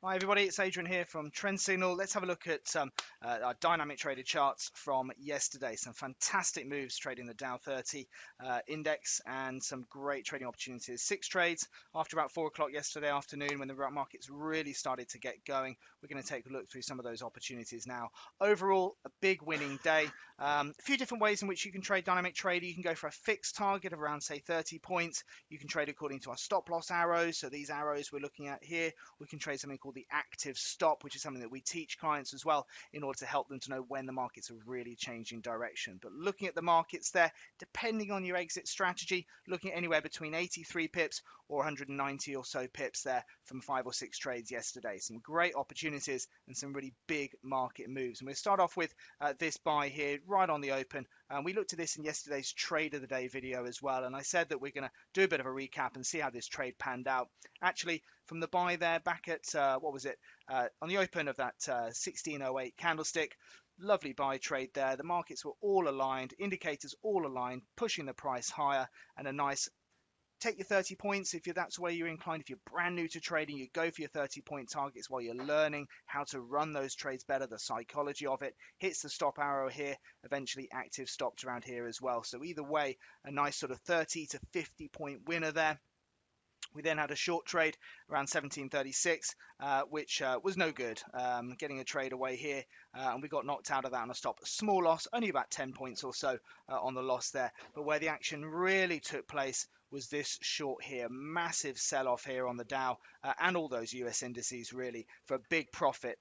Hi everybody, it's Adrian here from Trend Signal. Let's have a look at our dynamic traded charts from yesterday. Some fantastic moves trading the Dow 30 index and some great trading opportunities. 6 trades after about 4 o'clock yesterday afternoon when the markets really started to get going. We're going to take a look through some of those opportunities now. Overall, a big winning day. A few different ways in which you can trade dynamic trading. You can go for a fixed target of around, say, 30 points. You can trade according to our stop loss arrows. So these arrows we're looking at here. We can trade something called the active stop, which is something that we teach clients as well in order to help them to know when the markets are really changing direction. But looking at the markets there, depending on your exit strategy, looking at anywhere between 83 pips or 190 or so pips there from 5 or 6 trades yesterday. Some great opportunities and some really big market moves. And we'll start off with this buy here right on the open. We looked at this in yesterday's trade of the day video as well, and I said that we're going to do a bit of a recap and see how this trade panned out. Actually, from the buy there back at on the open of that 1608 candlestick, lovely buy trade there. The markets were all aligned, indicators all aligned, pushing the price higher, and a nice take your 30 points if that's where you're inclined. If you're brand new to trading, you go for your 30-point targets while you're learning how to run those trades better, the psychology of it. Hits the stop arrow here, eventually active stopped around here as well. So either way, a nice sort of 30 to 50-point winner there. We then had a short trade around 1736, which was no good, getting a trade away here, and we got knocked out of that on a stop. Small loss, only about 10 points or so on the loss there. But where the action really took place was this short here. Massive sell-off here on the Dow and all those US indices really for a big profit.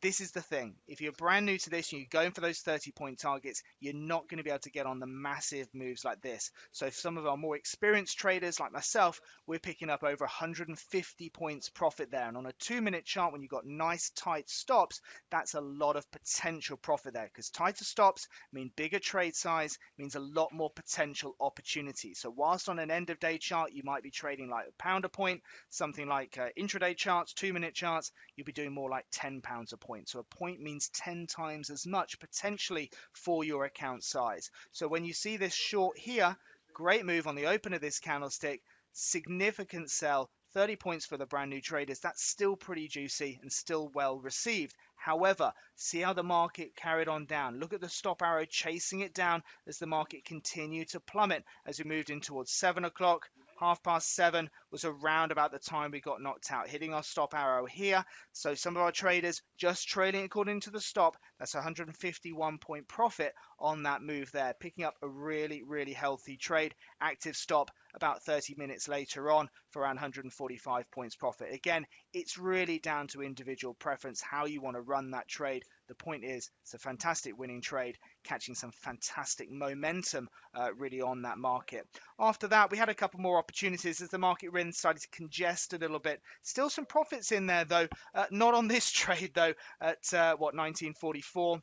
This is the thing. If you're brand new to this and you're going for those 30-point targets, you're not going to be able to get on the massive moves like this. So if some of our more experienced traders like myself, we're picking up over 150 points profit there. And on a 2-minute chart, when you've got nice tight stops, that's a lot of potential profit there, because tighter stops mean bigger trade size, means a lot more potential opportunity. So whilst on an end of day chart, you might be trading like a pound a point, something like intraday charts, 2-minute charts, you'll be doing more like 10 pounds a point. So a point means 10 times as much potentially for your account size. So when you see this short here, great move on the open of this candlestick, significant sell, 30 points for the brand new traders. That's still pretty juicy and still well received. However, see how the market carried on down. Look at the stop arrow chasing it down as the market continued to plummet as we moved in towards 7 o'clock. 7:30 was around about the time we got knocked out, hitting our stop arrow here. So some of our traders just trailing according to the stop. That's 151-point profit on that move there, picking up a really, really healthy trade. Active stop about 30 minutes later on for around 145 points profit. Again, it's really down to individual preference, how you want to run that trade. The point is, it's a fantastic winning trade, catching some fantastic momentum really on that market. After that, we had a couple more opportunities as the market really started to congest a little bit. Still some profits in there, though. Not on this trade, though, at 1944.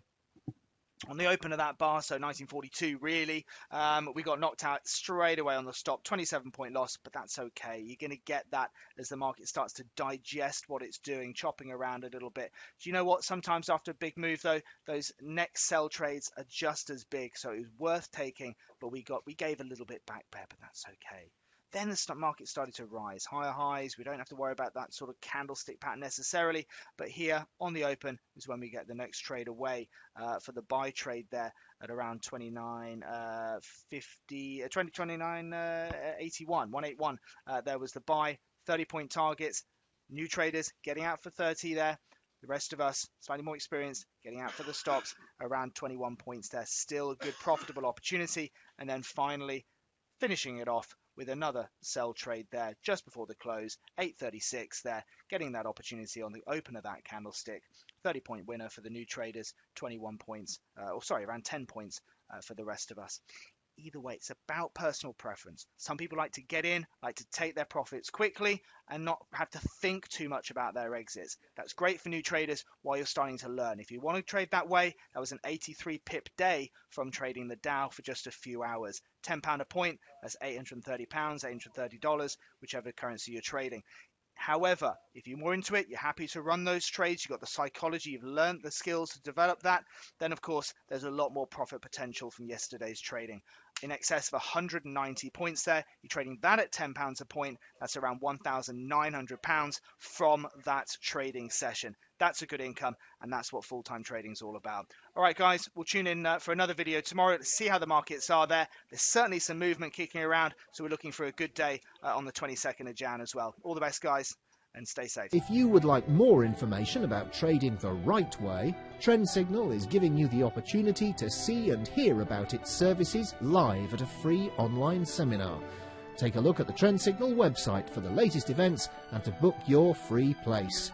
On the open of that bar, so 1942 really, we got knocked out straight away on the stop, 27-point loss, but that's okay. You're going to get that as the market starts to digest what it's doing, chopping around a little bit. Do you know what? Sometimes after a big move, though, those next sell trades are just as big, so it was worth taking, but we gave a little bit back there, but that's okay. Then the stock market started to rise, higher highs. We don't have to worry about that sort of candlestick pattern necessarily. But here on the open is when we get the next trade away for the buy trade there at around 181. There was the buy, 30-point targets. New traders getting out for 30 there. The rest of us, slightly more experienced, getting out for the stops around 21 points there. Still a good profitable opportunity. And then finally finishing it off with another sell trade there just before the close, 8:36 there, getting that opportunity on the open of that candlestick. 30-point winner for the new traders, 21 points, around 10 points for the rest of us. Either way, it's about personal preference. Some people like to get in, like to take their profits quickly and not have to think too much about their exits. That's great for new traders while you're starting to learn. If you want to trade that way, that was an 83 pip day from trading the Dow for just a few hours. £10 a point, that's £830, $830, whichever currency you're trading. However, if you're more into it, you're happy to run those trades, you've got the psychology, you've learned the skills to develop that, then of course there's a lot more profit potential from yesterday's trading. in excess of 190 points there. You're trading that at £10 a point. That's around £1,900 from that trading session. That's a good income, and that's what full-time trading is all about. All right, guys, we'll tune in for another video tomorrow to see how the markets are there. There's certainly some movement kicking around, so we're looking for a good day on the 22nd of Jan as well. All the best, guys, and stay safe. If you would like more information about trading the right way, Trend Signal is giving you the opportunity to see and hear about its services live at a free online seminar. Take a look at the Trend Signal website for the latest events and to book your free place.